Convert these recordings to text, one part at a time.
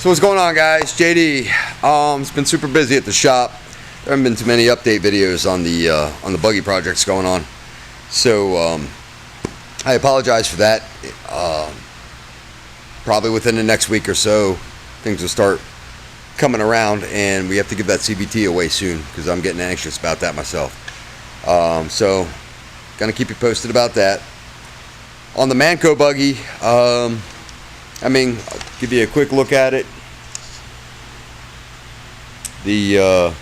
So what's going on, guys? JD. It's been super busy at the shop. There haven't been too many update videos on the buggy projects going on. So I apologize for that. Probably within the next week or so, things will start coming around, and we have to give that CVT away soon because I'm getting anxious about that myself. So gonna keep you posted about that. On the Manco buggy, I mean, I'll give you a quick look at it. We're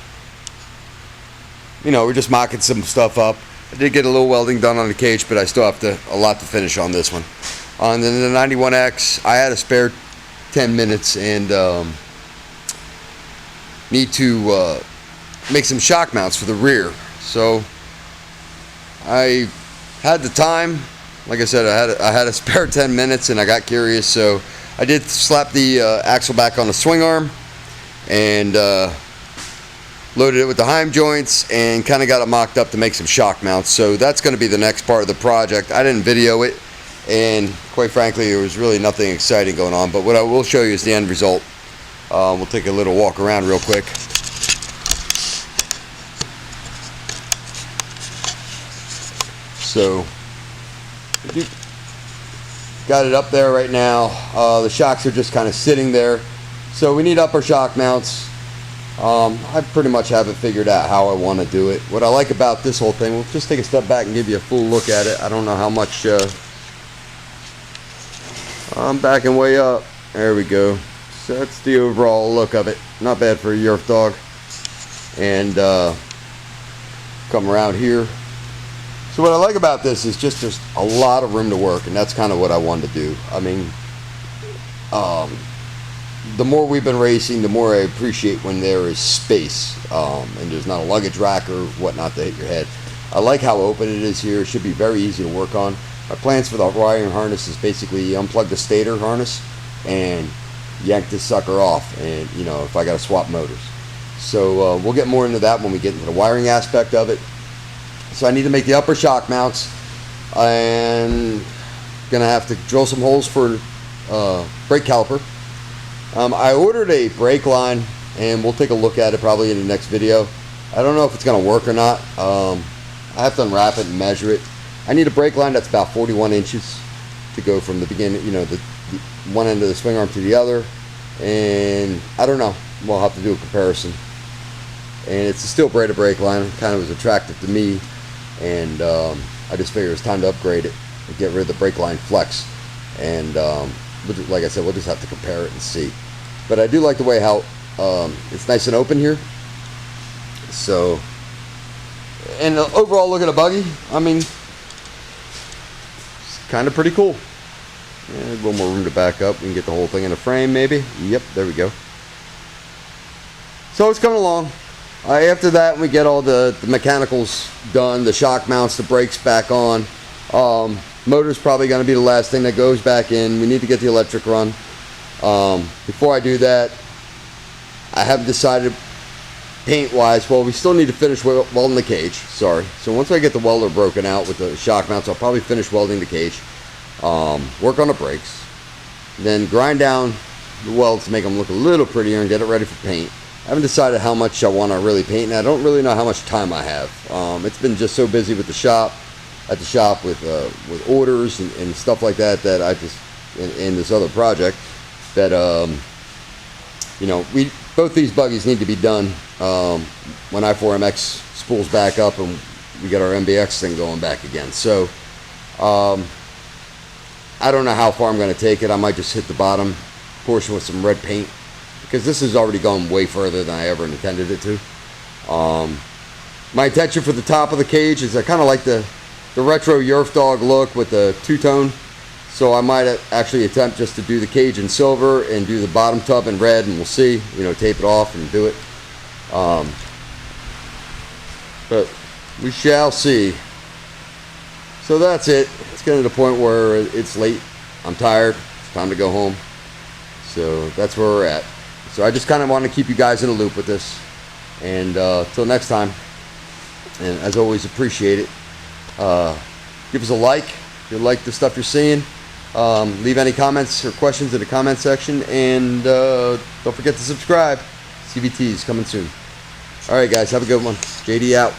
just mocking some stuff up. I did get a little welding done on the cage, but I still have a lot to finish on this one. On the 91X, I had a spare 10 minutes and need to make some shock mounts for the rear. So I had the time. Like I said, I had a spare 10 minutes and I got curious, so I did slap the axle back on the swing arm and loaded it with the Heim joints and kind of got it mocked up to make some shock mounts. So that's going to be the next part of the project. I didn't video it, and quite frankly there was really nothing exciting going on, but what I will show you is the end result. We'll take a little walk around real quick. So got it up there right now. The shocks are just kind of sitting there, so we need upper shock mounts. I pretty much have it figured out how I want to do it. What I like about this whole thing, we'll just take a step back and give you a full look at it. I don't know how much I'm backing way up. There we go. So that's the overall look of it. Not bad for a Yerf dog. And come around here. So what I like about this is just there's a lot of room to work, and that's kind of what I wanted to do. I mean, the more we've been racing, the more I appreciate when there is space and there's not a luggage rack or whatnot to hit your head. I like how open it is here. It should be very easy to work on. My plans for the wiring harness is basically unplug the stator harness and yank this sucker off, and if I got to swap motors. So we'll get more into that when we get into the wiring aspect of it. So I need to make the upper shock mounts, and gonna have to drill some holes for brake caliper. I ordered a brake line, and we'll take a look at it probably in the next video. I don't know if it's gonna work or not. I have to unwrap it and measure it. I need a brake line that's about 41 inches to go from the beginning, the one end of the swing arm to the other, and I don't know. We'll have to do a comparison. And it's a steel braided brake line. It kind of was attractive to me, and I just figured it's time to upgrade it and get rid of the brake line flex. And like I said, we'll just have to compare it and see. But I do like the way how it's nice and open here. So, and the overall look at a buggy, I mean, it's kind of pretty cool. Yeah, a little more room to back up. We can get the whole thing in a frame, maybe. Yep, there we go. So it's coming along. After that, we get all the mechanicals done, the shock mounts, the brakes back on. Motor's probably going to be the last thing that goes back in. We need to get the electric run. Before I do that, I have decided paint-wise, well, we still need to finish welding the cage. Sorry. So once I get the welder broken out with the shock mounts, I'll probably finish welding the cage. Work on the brakes. Then grind down the welds to make them look a little prettier and get it ready for paint. I haven't decided how much I want to really paint, and I don't really know how much time I have. It's been just so busy with at the shop with orders and stuff like that, that I just, in this other project, that both these buggies need to be done when I4MX spools back up and we get our MBX thing going back again. So I don't know how far I'm going to take it. I might just hit the bottom portion with some red paint, because this has already gone way further than I ever intended it to. My intention for the top of the cage is I kind of like the retro Yerf dog look with the two-tone, so I might actually attempt just to do the cage in silver and do the bottom tub in red, and we'll see, tape it off and do it. But we shall see. So that's it. It's getting to the point where it's late. I'm tired. It's time to go home. So that's where we're at. So I just kind of want to keep you guys in the loop with this. And till next time, and as always, appreciate it. Give us a like if you like the stuff you're seeing. Leave any comments or questions in the comment section, and don't forget to subscribe. CVT is coming soon. All right, guys, have a good one. JD out.